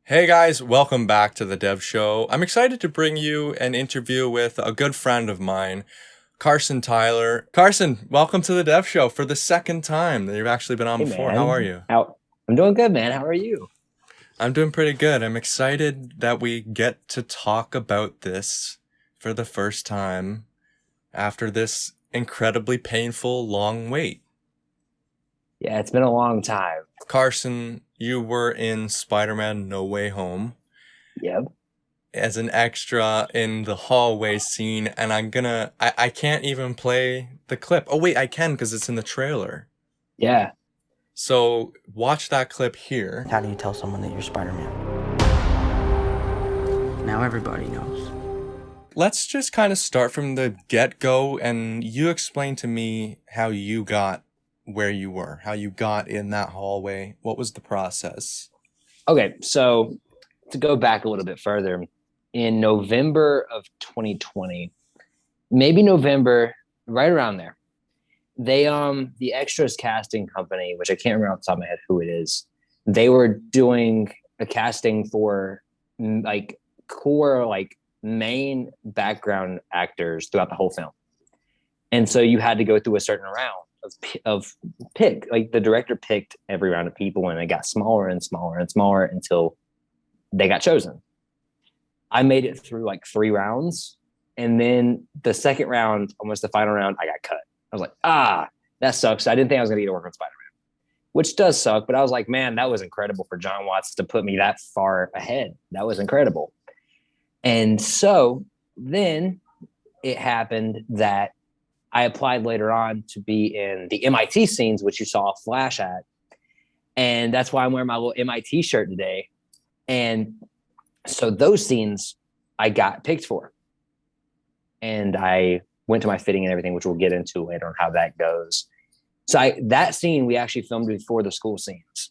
Hey guys, welcome back to the Dev Show. I'm excited to bring you an interview with a good friend of mine, Carson Tyler. Carson, welcome to the Dev Show for the second time that you've actually been on Hey before. How are man, you? how I'm doing good, man. How are you? I'm doing pretty good. I'm excited that we get to talk about this for the first time after this incredibly painful long wait. Yeah, it's been a long time. Carson, you were in Spider-Man No Way Home Yep. as an extra in the hallway scene, and I can't even play the clip. Oh wait, I can because it's in the trailer. Yeah. So watch that clip here. How do you tell someone that you're Spider-Man? Now everybody knows. Let's just kind of start from the get-go, and you explain to me how you got where you were, how you got in that hallway. What was the process? Okay, so to go back a little bit further, in November of 2020, maybe November, right around there, they the extras casting company, which I can't remember off the top of my head who it is, they were doing a casting for like core like main background actors throughout the whole film. And so you had to go through a certain round of pick. Like the director picked every round of people, and it got smaller and smaller and smaller until they got chosen. I made it through like 3 rounds, and then the second round, almost the final round, I got cut. I was like, that sucks. I didn't think I was going to get to work on Spider-Man, which does suck. But I was like, man, that was incredible for John Watts to put me that far ahead. That was incredible. And so then it happened that I applied later on to be in the MIT scenes, which you saw a flash at. And that's why I'm wearing my little MIT shirt today. And so those scenes I got picked for. And I went to my fitting and everything, which we'll get into later on how that goes. So that scene we actually filmed before the school scenes.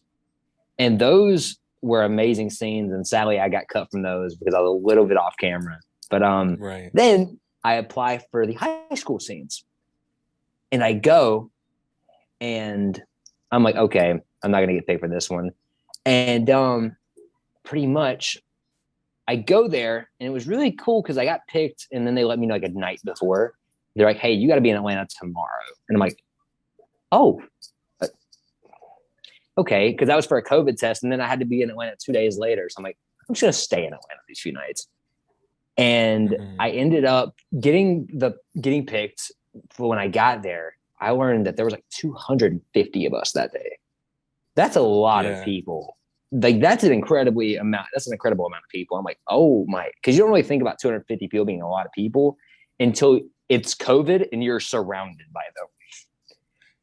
And those were amazing scenes. And sadly, I got cut from those because I was a little bit off camera. But Right. then I apply for the high school scenes. And I go and I'm like, okay, I'm not going to get paid for this one. And pretty much I go there, and it was really cool because I got picked, and then they let me know like a night before. They're like, hey, you got to be in Atlanta tomorrow. And I'm like, oh, okay, because that was for a COVID test. And then I had to be in Atlanta 2 days later. So I'm like, I'm just going to stay in Atlanta these few nights. And I ended up getting picked. For when I got there, I learned that there was like 250 of us that day. That's a lot of people. Like that's an incredible amount of people. I'm like, oh my, because you don't really think about 250 people being a lot of people until it's COVID and you're surrounded by them.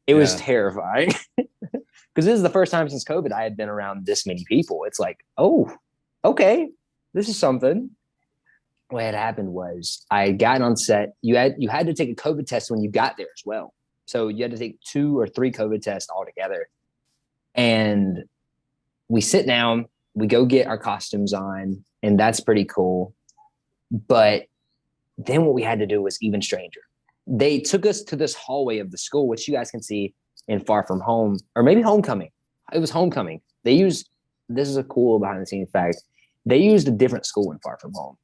It was terrifying because this is the first time since COVID I had been around this many people. It's like, oh, okay, this is something. What had happened was I had gotten on set. You had to take a COVID test when you got there as well. So you had to take 2 or 3 COVID tests altogether. And we sit down, we go get our costumes on, and that's pretty cool. But then what we had to do was even stranger. They took us to this hallway of the school, which you guys can see in Far From Home, or maybe Homecoming. It was Homecoming. This is a cool behind the scenes fact. They used a different school in Far From Home.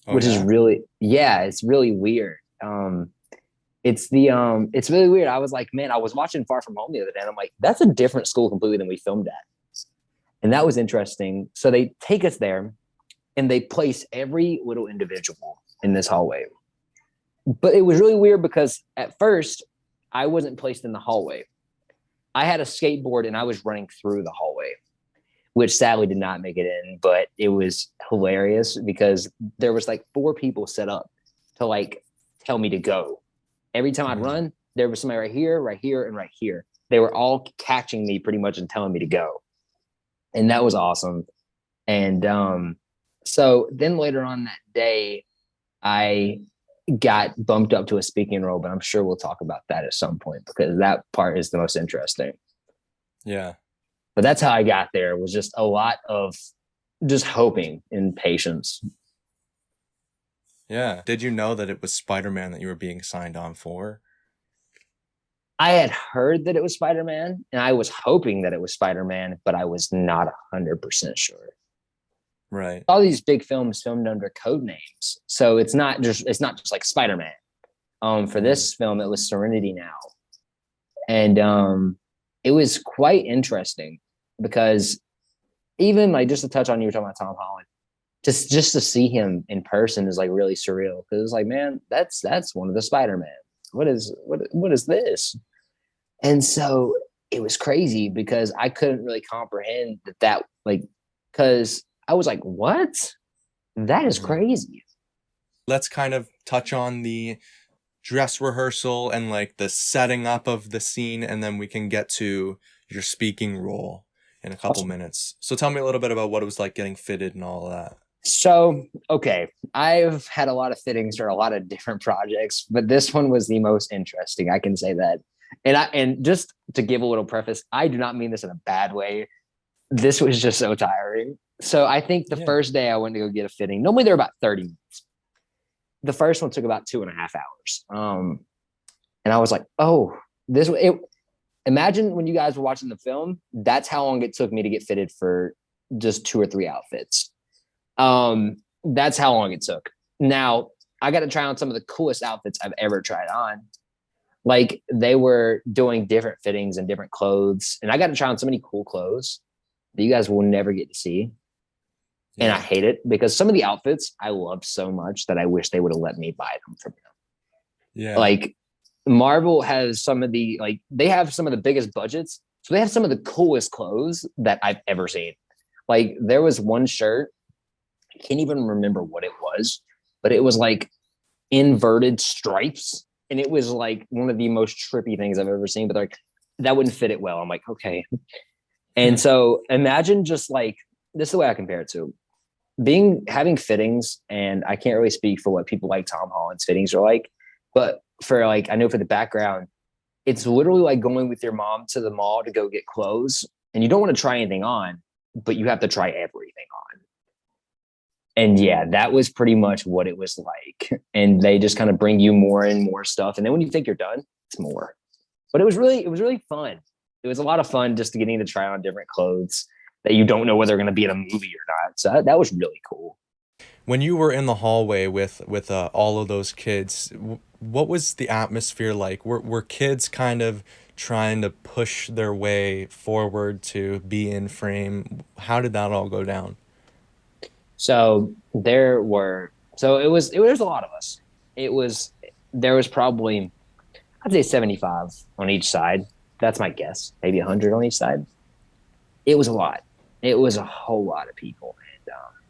Which is really, it's really weird. It's really weird. I was like, man, I was watching Far From Home the other day, and I'm like, that's a different school completely than we filmed at. And that was interesting. So they take us there, and they place every little individual in this hallway. But it was really weird because at first, I wasn't placed in the hallway. I had a skateboard, and I was running through the hallway, which sadly did not make it in, but it was hilarious because there was like 4 people set up to like tell me to go. Every time I'd run, there was somebody right here, right here, and right here. They were all catching me pretty much and telling me to go. And that was awesome. And so then later on that day, I got bumped up to a speaking role, but I'm sure we'll talk about that at some point because that part is the most interesting. Yeah. But that's how I got there. It was just a lot of just hoping and patience. Yeah. Did you know that it was Spider-Man that you were being signed on for? I had heard that it was Spider-Man, and I was hoping that it was Spider-Man, but I was not 100% sure. Right. All these big films filmed under code names, so it's not just like Spider-Man. For this film, it was Serenity Now, and it was quite interesting because even like just to touch on you were talking about Tom Holland, just to see him in person is like really surreal because it's like, man, that's one of the Spider-Man. What is this? And so it was crazy because I couldn't really comprehend that like, because I was like, what? That is crazy. Let's kind of touch on the dress rehearsal and like the setting up of the scene, and then we can get to your speaking role in a couple minutes. So tell me a little bit about what it was like getting fitted and all of that. So, okay, I've had a lot of fittings for a lot of different projects, but this one was the most interesting. I can say that. And just to give a little preface, I do not mean this in a bad way. This was just so tiring. So I think the first day I went to go get a fitting, normally they're about 30 minutes. The first one took about 2.5 hours. And I was like, oh, imagine when you guys were watching the film, that's how long it took me to get fitted for just 2 or 3 outfits. That's how long it took. Now I got to try on some of the coolest outfits I've ever tried on. Like they were doing different fittings and different clothes. And I got to try on so many cool clothes that you guys will never get to see. Yeah. And I hate it because some of the outfits I loved so much that I wish they would have let me buy them from them. Yeah. Like Marvel has some of the, like they have some of the biggest budgets. So they have some of the coolest clothes that I've ever seen. Like there was one shirt, I can't even remember what it was, but it was like inverted stripes. And it was like one of the most trippy things I've ever seen, but like that wouldn't fit it well. I'm like, okay. And so imagine just like, this is the way I compare it to having fittings. And I can't really speak for what people like Tom Holland's fittings are like, but for like, I know for the background, it's literally like going with your mom to the mall to go get clothes and you don't want to try anything on, but you have to try everything on. And yeah, that was pretty much what it was like. And they just kind of bring you more and more stuff. And then when you think you're done, it's more. But it was really fun. It was a lot of fun just getting to try on different clothes that you don't know whether they're going to be in a movie or not. So that was really cool. When you were in the hallway with all of those kids, what was the atmosphere like? Were kids kind of trying to push their way forward to be in frame? How did that all go down? So there was a lot of us. There was probably, I'd say 75 on each side. That's my guess. Maybe 100 on each side. It was a lot. It was a whole lot of people.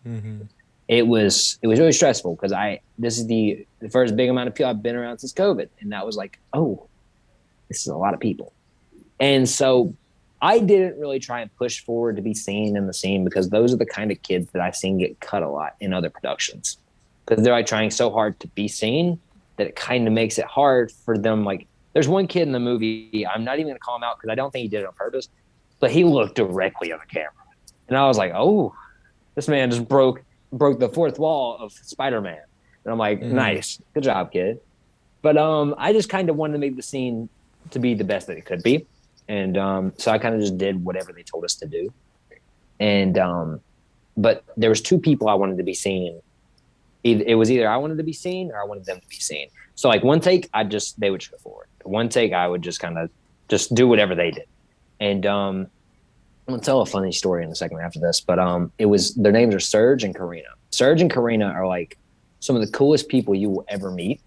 And it was really stressful because this is the first big amount of people I've been around since COVID. And that was like, oh, this is a lot of people. And so I didn't really try and push forward to be seen in the scene because those are the kind of kids that I've seen get cut a lot in other productions because they're like trying so hard to be seen that it kind of makes it hard for them. Like there's one kid in the movie, I'm not even going to call him out because I don't think he did it on purpose, but he looked directly on the camera. And I was like, oh, this man just broke the fourth wall of Spider-Man. And I'm like, nice. Good job, kid. But I just kind of wanted to make the scene to be the best that it could be. And so I kind of just did whatever they told us to do. And but there was 2 people I wanted to be seen. It was either I wanted to be seen or I wanted them to be seen. So like one take, they would just go forward. One take, I would just kind of just do whatever they did. And I'm gonna tell a funny story in a second after this. But their names are Serge and Karina. Serge and Karina are like some of the coolest people you will ever meet.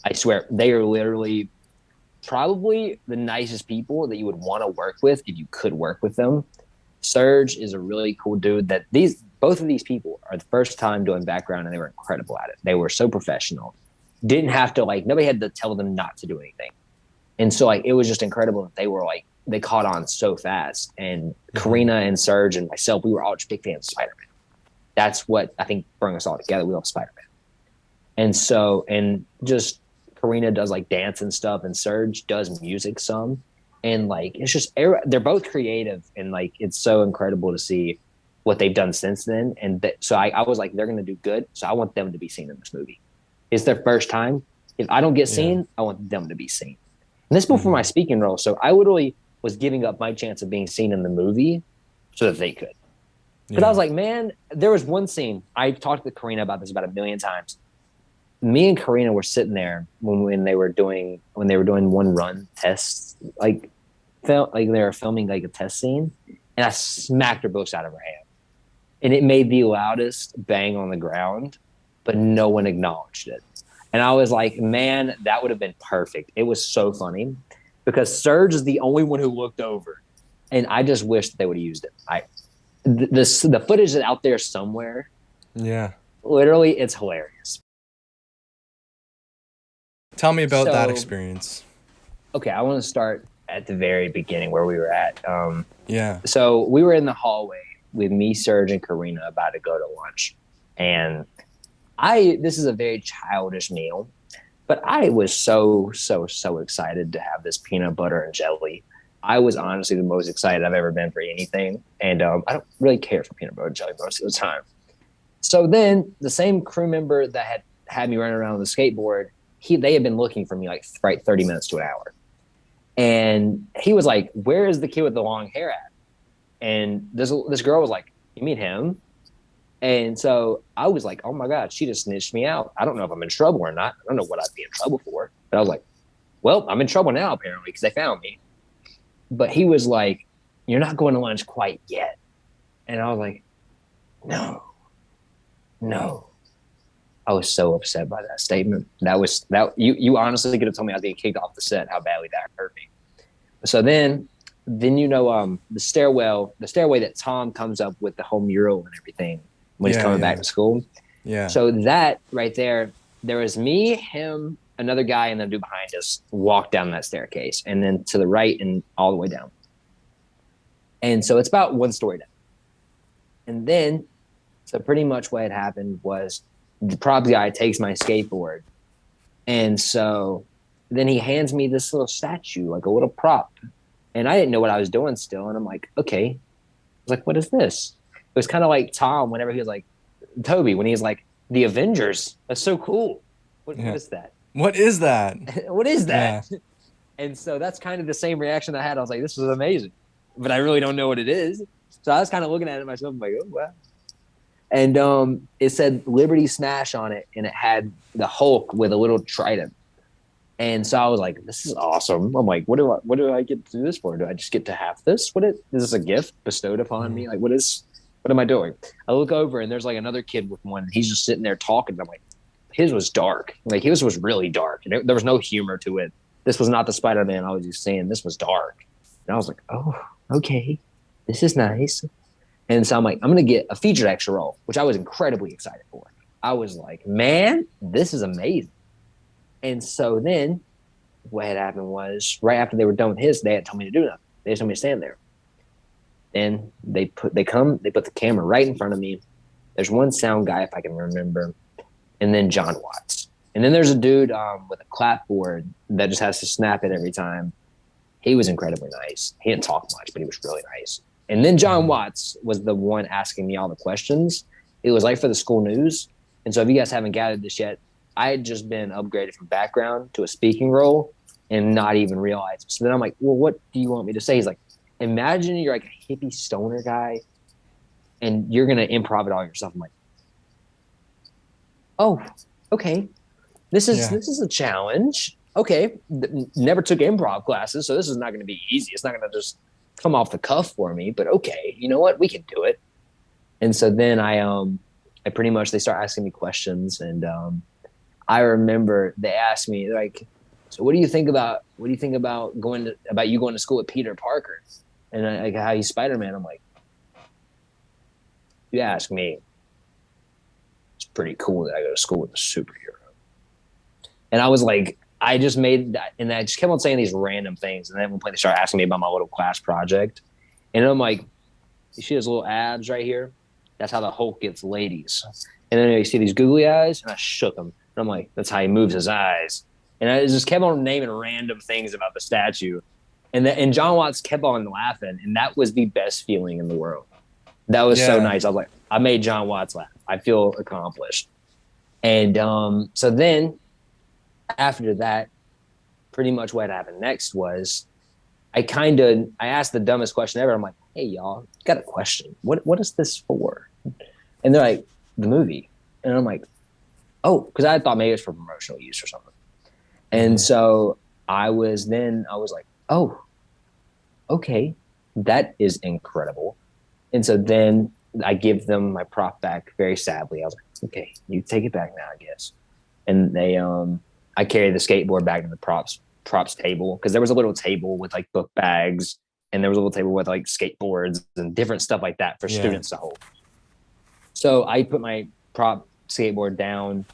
I swear, they are literally probably the nicest people that you would want to work with if you could work with them. Serge is a really cool dude that both of these people are the first time doing background and they were incredible at it. They were so professional. Didn't have to nobody had to tell them not to do anything. And so it was just incredible that they were they caught on so fast. And Karina and Serge and myself, we were all just big fans of Spider-Man. That's what I think brought us all together. We love Spider-Man. And so, and just Karina does dance and stuff, and Serge does music some. And it's just, they're both creative, and it's so incredible to see what they've done since then. And so I was like, they're going to do good. So I want them to be seen in this movie. It's their first time. If I don't get seen, I want them to be seen. And this before my speaking role. So I literally was giving up my chance of being seen in the movie so that they could. Because I Yeah. was like, man, there was one scene. I talked to Karina about this about a million times. Me and Karina were sitting there when they were doing one run tests, like felt like they were filming like a test scene, and I smacked her books out of her hand, and it made the loudest bang on the ground, but no one acknowledged it. And I was like, man, that would have been perfect. It was so funny because Serge is the only one who looked over, and I just wish that they would have used it. The footage is out there somewhere. Yeah. Literally, it's hilarious. Tell me about that So, experience. okay, I want to start at the very beginning where we were at. Yeah. So we were in the hallway with me, Serge, and Karina about to go to lunch. And this is a very childish meal, but I was so excited to have this peanut butter and jelly. I was honestly the most excited I've ever been for anything. And I don't really care for peanut butter and jelly most of the time. So then the same crew member that had me running around with the skateboard, they had been looking for me like 30 minutes to an hour. And he was like, where is the kid with the long hair at? And this girl was like, you mean him? And so I was like, oh my God, she just snitched me out. I don't know if I'm in trouble or not. I don't know what I'd be in trouble for. But I was like, well, I'm in trouble now, apparently, because they found me. But he was like, you're not going to lunch quite yet. And I was like, no. I was so upset by that statement. You honestly could have told me I was getting kicked off the set, how badly that hurt me. So then the stairway that Tom comes up with the whole mural and everything when he's coming back to school. Yeah. So that right there was me, him, another guy, and the dude behind us walk down that staircase, and then to the right and all the way down. And so it's about one story down. And then, so pretty much what had happened was the prop guy takes my skateboard. And so then he hands me this little statue, like a little prop. And I didn't know what I was doing still. And I'm like, okay. I was like, what is this? It was kind of like Tom whenever he was like, Toby, when he was like, the Avengers. That's so cool. What is that? What is that? What is that? Yeah. And so that's kind of the same reaction I had. I was like, this is amazing. But I really don't know what it is. So I was kind of looking at it myself. I'm like, oh, wow. And it said Liberty Smash on it, and it had the Hulk with a little trident. And so I was like, this is awesome. I'm like, what do I get to do this for? Do I just get to have this? Is this a gift bestowed upon me? Like, what am I doing? I look over and there's like another kid with one. He's just sitting there talking. And I'm like, his was dark. Like his was really dark. And there was no humor to it. This was not the Spider-Man I was just saying. This was dark. And I was like, oh, okay. This is nice. And so I'm like, I'm going to get a featured extra role, which I was incredibly excited for. I was like, man, this is amazing. And so then what had happened was right after they were done with his, they had told me to do nothing. They just told me to stand there. Then they put the camera right in front of me. There's one sound guy, if I can remember, and then John Watts. And then there's a dude with a clapboard that just has to snap it every time. He was incredibly nice. He didn't talk much, but he was really nice. And then John Watts was the one asking me all the questions. It was like for the school news. And so if you guys haven't gathered this yet, I had just been upgraded from background to a speaking role and not even realize it. So then I'm like, well, what do you want me to say? He's like, imagine you're like a hippie stoner guy and you're going to improv it all yourself. I'm like, oh, okay. This is a challenge. Okay. Never took improv classes, so this is not going to be easy. It's not going to just come off the cuff for me, but okay, you know what? We can do it. And so then I pretty much, they start asking me questions. And I remember they asked me like, so what do you think about you going to school with Peter Parker? And like how he's Spider-Man. I'm like, you ask me, it's pretty cool that I go to school with a superhero. And I was like, I just made that, and I just kept on saying these random things. And then at one point they started asking me about my little class project. And I'm like, you see those little abs right here? That's how the Hulk gets ladies. And then you see these googly eyes, and I shook them. And I'm like, that's how he moves his eyes. And I just kept on naming random things about the statue. And John Watts kept on laughing, and that was the best feeling in the world. That was so nice. I was like, I made John Watts laugh. I feel accomplished. And so then after that, pretty much what happened next was I asked the dumbest question ever. I'm like, hey y'all, got a question. What is this for? And they're like, the movie. And I'm like, oh, because I thought maybe it was for promotional use or something. And so I was like, oh, okay, that is incredible. And so then I give them my prop back very sadly. I was like, okay, you take it back now, I guess. And I carried the skateboard back to the props table, because there was a little table with like book bags, and there was a little table with like skateboards and different stuff like that for students to hold. So I put my prop skateboard down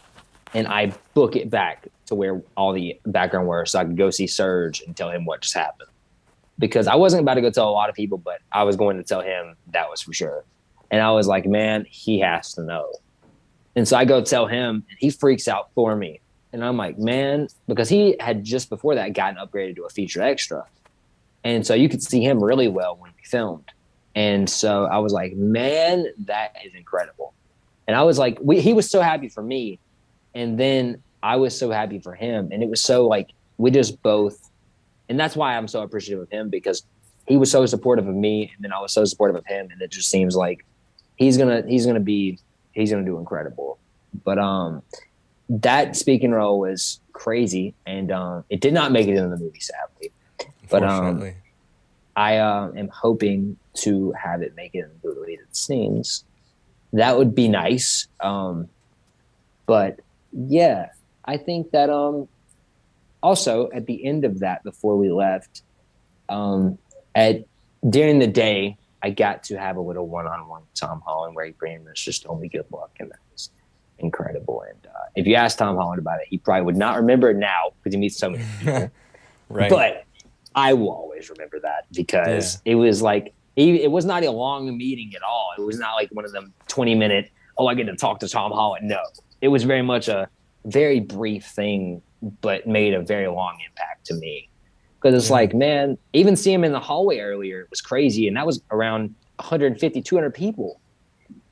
and I book it back to where all the background were, so I could go see Serge and tell him what just happened. Because I wasn't about to go tell a lot of people, but I was going to tell him, that was for sure. And I was like, man, he has to know. And so I go tell him, and he freaks out for me. And I'm like, man, because he had just before that gotten upgraded to a feature extra. And so you could see him really well when we filmed. And so I was like, man, that is incredible. And I was like, he was so happy for me. And then I was so happy for him. And it was so like, we just both, and that's why I'm so appreciative of him, because he was so supportive of me. And then I was so supportive of him. And it just seems like he's going to do incredible. But, that speaking role was crazy. And, it did not make it into the movie, sadly. But, I am hoping to have it make it in the deleted scenes. That would be nice. But yeah, I think that also at the end of that, before we left, during the day, I got to have a little one-on-one with Tom Holland where he pretty much just told me good luck, and that was incredible. And if you ask Tom Holland about it, he probably would not remember it now because he meets so many people. Right. But I will always remember that, because it was like, it was not a long meeting at all. It was not like one of them 20-minute, oh, I get to talk to Tom Holland. No, it was very much a very brief thing, but made a very long impact to me. Because it's like, man, even seeing him in the hallway earlier, it was crazy. And that was around 150, 200 people.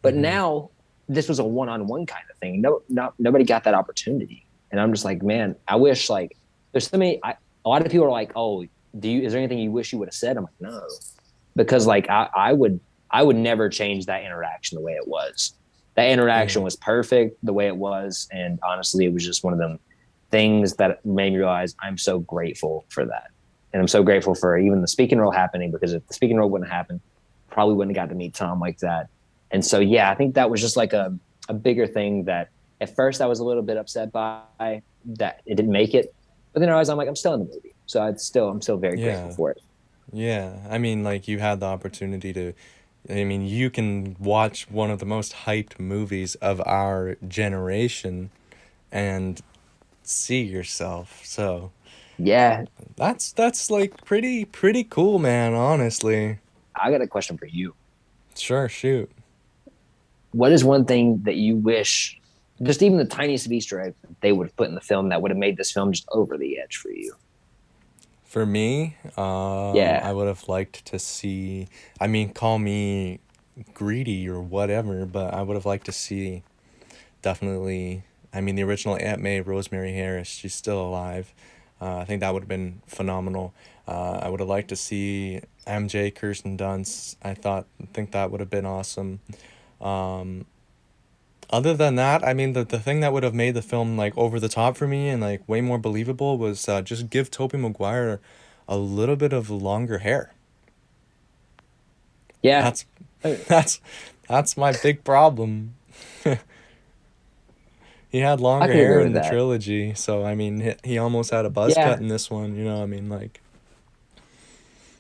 But now this was a one-on-one kind of thing. Nobody got that opportunity. And I'm just like, man, I wish, like, there's so many, a lot of people are like, oh, is there anything you wish you would have said? I'm like, no, because like I would never change that interaction the way it was. That interaction was perfect the way it was. And honestly, it was just one of them things that made me realize I'm so grateful for that. And I'm so grateful for even the speaking role happening, because if the speaking role wouldn't happen, probably wouldn't have got to meet Tom like that. And so, yeah, I think that was just like a bigger thing that at first I was a little bit upset by, that it didn't make it. But then I realized, I'm like, I'm still in the movie. So I'm still very grateful for it. Yeah. I mean, like, you had the opportunity to, I mean, you can watch one of the most hyped movies of our generation and see yourself. So yeah, that's like pretty cool, man, honestly. I got a question for you. Sure, shoot. What is one thing that you wish, just even the tiniest of Easter egg they would have put in the film, that would have made this film just over the edge for you? For me, I would have liked to see, I mean, call me greedy or whatever, but I would have liked to see, definitely, I mean, the original Aunt May, Rosemary Harris, she's still alive. I think that would have been phenomenal. I would have liked to see MJ, Kirsten Dunst. I think that would have been awesome. Other than that, I mean, the thing that would have made the film like over the top for me and like way more believable was just give Tobey Maguire a little bit of longer hair. Yeah, That's my big problem. He had longer hair in the trilogy, so I mean, he almost had a buzz cut in this one. You know, I mean, like,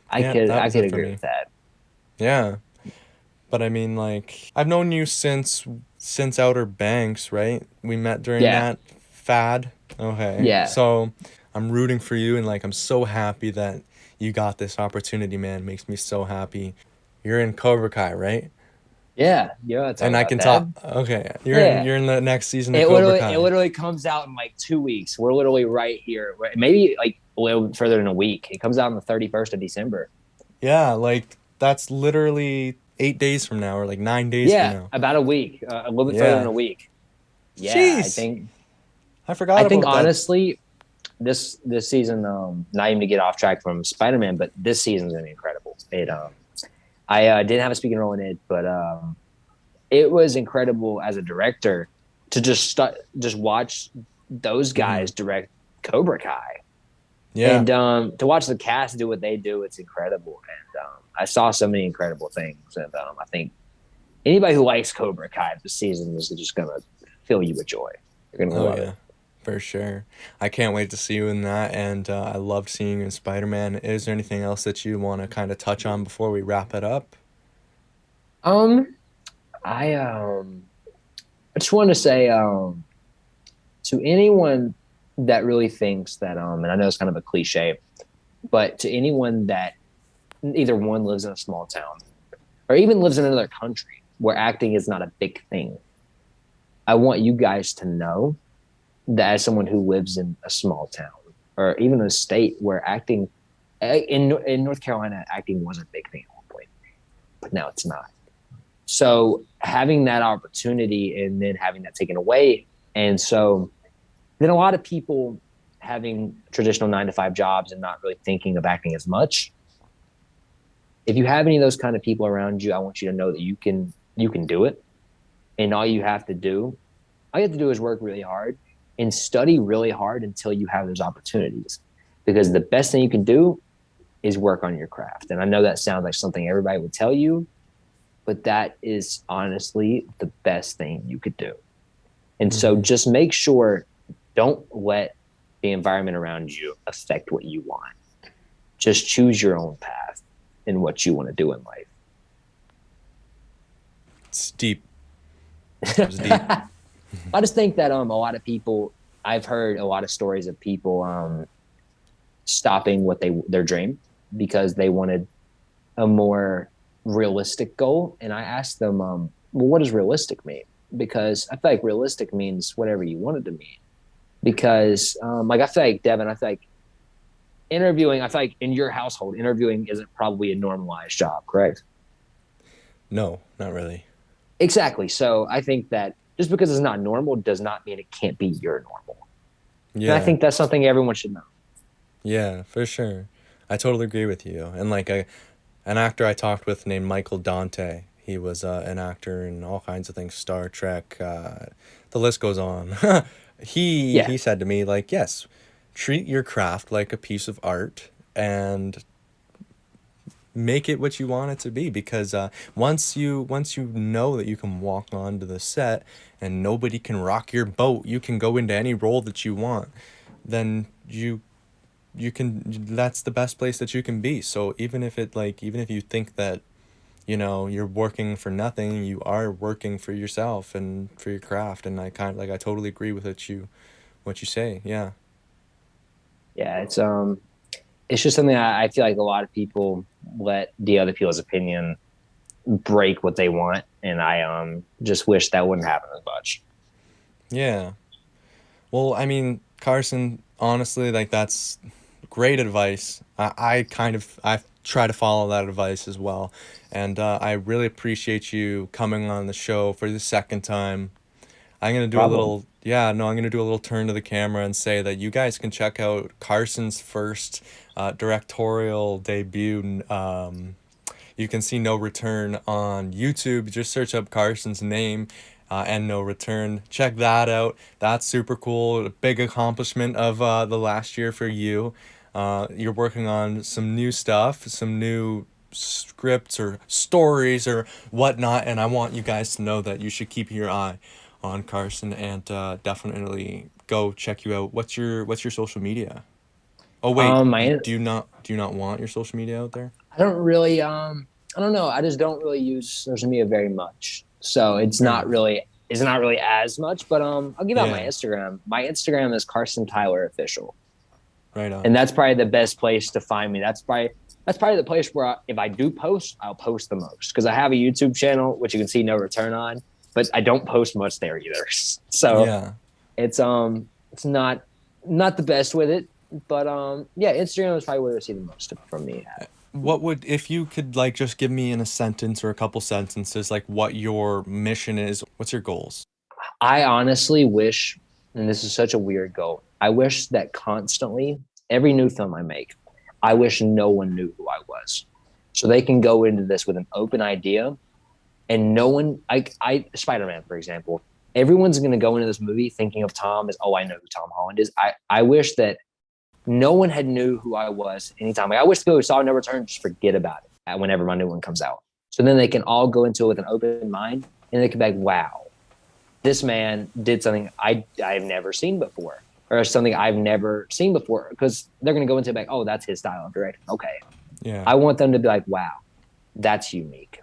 I could agree with that. Yeah, but I mean, like, I've known you since Outer Banks, right? We met during that fad. Okay. Yeah. So I'm rooting for you, and like, I'm so happy that you got this opportunity, man. It makes me so happy. You're in Cobra Kai, right? Yeah, and I can talk. Okay, you're in the next season of Cobra Kai. It literally comes out in like 2 weeks. We're literally right here. Maybe like a little further than a week. It comes out on the 31st of December. Yeah, like that's literally 8 days from now, or like 9 days from now. Yeah, about a week. A little bit further than a week. Yeah, Jeez. I forgot about that. I think honestly, this season, not even to get off track from Spider-Man, but this season's gonna be incredible. I didn't have a speaking role in it, but it was incredible as a director to just watch those Mm-hmm. guys direct Cobra Kai. Yeah. And to watch the cast do what they do, it's incredible. And I saw so many incredible things. And I think anybody who likes Cobra Kai this season is just going to fill you with joy. You're going to Oh love yeah. it. For sure. I can't wait to see you in that, and I loved seeing you in Spider-Man. Is there anything else that you want to kind of touch on before we wrap it up? Um, I just want to say to anyone that really thinks that and I know it's kind of a cliche, but to anyone that either one lives in a small town or even lives in another country where acting is not a big thing, I want you guys to know that as someone who lives in a small town or even a state where acting in North Carolina, acting was a big thing at one point, but now it's not. So having that opportunity and then having that taken away, and so then a lot of people having traditional 9 to 5 jobs and not really thinking of acting as much. If you have any of those kind of people around you, I want you to know that you can do it, and all you have to do is work really hard and study really hard until you have those opportunities. Because the best thing you can do is work on your craft. And I know that sounds like something everybody would tell you, but that is honestly the best thing you could do. And so Mm-hmm. just make sure, don't let the environment around you affect what you want. Just choose your own path and what you want to do in life. It's deep. It was deep. I just think that a lot of people, I've heard a lot of stories of people stopping their dream because they wanted a more realistic goal. And I asked them, well, what does realistic mean? Because I feel like realistic means whatever you want it to mean. Because like I feel like Devin, I feel like interviewing, I feel like in your household, interviewing isn't probably a normalized job, correct? No, not really. Exactly. So I think that just because it's not normal does not mean it can't be your normal. And I Yeah. think that's something everyone should know. Yeah, for sure. I totally agree with you. And like an actor I talked with named Michael Dante. He was an actor in all kinds of things, Star Trek. The list goes on. Yeah. he said to me like, yes, treat your craft like a piece of art and make it what you want it to be, because once you know that you can walk onto the set and nobody can rock your boat, you can go into any role that you want, then you can, that's the best place that you can be. So even if you think that you're working for nothing, you are working for yourself and for your craft. And I totally agree with what you say. Yeah. Yeah. It's just something I feel like a lot of people let the other people's opinion break what they want. And I just wish that wouldn't happen as much. Yeah. Well, I mean, Carson, honestly, like, that's great advice. I try to follow that advice as well, and I really appreciate you coming on the show for the second time. I'm gonna do a Problem. little, yeah, no, I'm gonna do a little turn to the camera and say that you guys can check out Carson's first directorial debut. You can see No Return on YouTube. Just search up Carson's name and No Return. Check that out. That's super cool. A big accomplishment of the last year for you. You're working on some new stuff, some new scripts or stories or whatnot, and I want you guys to know that you should keep your eye on Carson and definitely go check you out. What's your social media? Oh wait, My do you not want your social media out there? I don't really I don't know. I just don't really use social media very much. So Fair enough. it's not really as much, but I'll give out my Yeah, Instagram. My Instagram is Carson Tyler official. right And on. that's probably the best place to find me. That's probably the place where if I do post, I'll post the most because I have a YouTube channel which you can see No Return on, but I don't post much there either. So Yeah. it's not the best with it, but yeah, Instagram is probably where you see the most from me at. What would, if you could like just give me in a sentence or a couple sentences like what your mission is, what's your goals? I honestly wish, and this is such a weird goal, I wish that constantly, every new film I make, I wish no one knew who I was. so they can go into this with an open idea. And no one, Spider-Man, for example, everyone's going to go into this movie thinking of Tom as, oh, I know who Tom Holland is. I wish that no one had knew who I was anytime. Like, I wish people who saw No Return just forget about it whenever my new one comes out. So then they can all go into it with an open mind, and they can be like, wow, this man did something I've never seen before, or something I've never seen before, because they're going to go into it like, oh, that's his style of directing. Okay. Yeah. I want them to be like, wow, that's unique.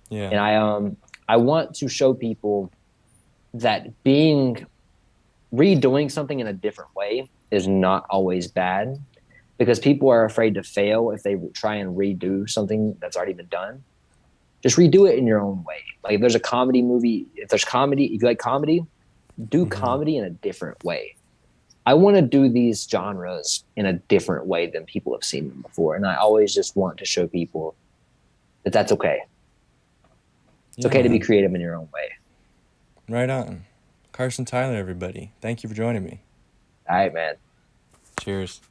Yeah. And I want to show people that redoing something in a different way is not always bad, because people are afraid to fail if they try and redo something that's already been done. Just redo it in your own way. Like, if there's a comedy movie, if you like comedy, do comedy in a different way. I want to do these genres in a different way than people have seen them before. And I always just want to show people that that's okay. It's okay to be creative in your own way. Right on. Carson Tyler, everybody. Thank you for joining me. All right, man. Cheers.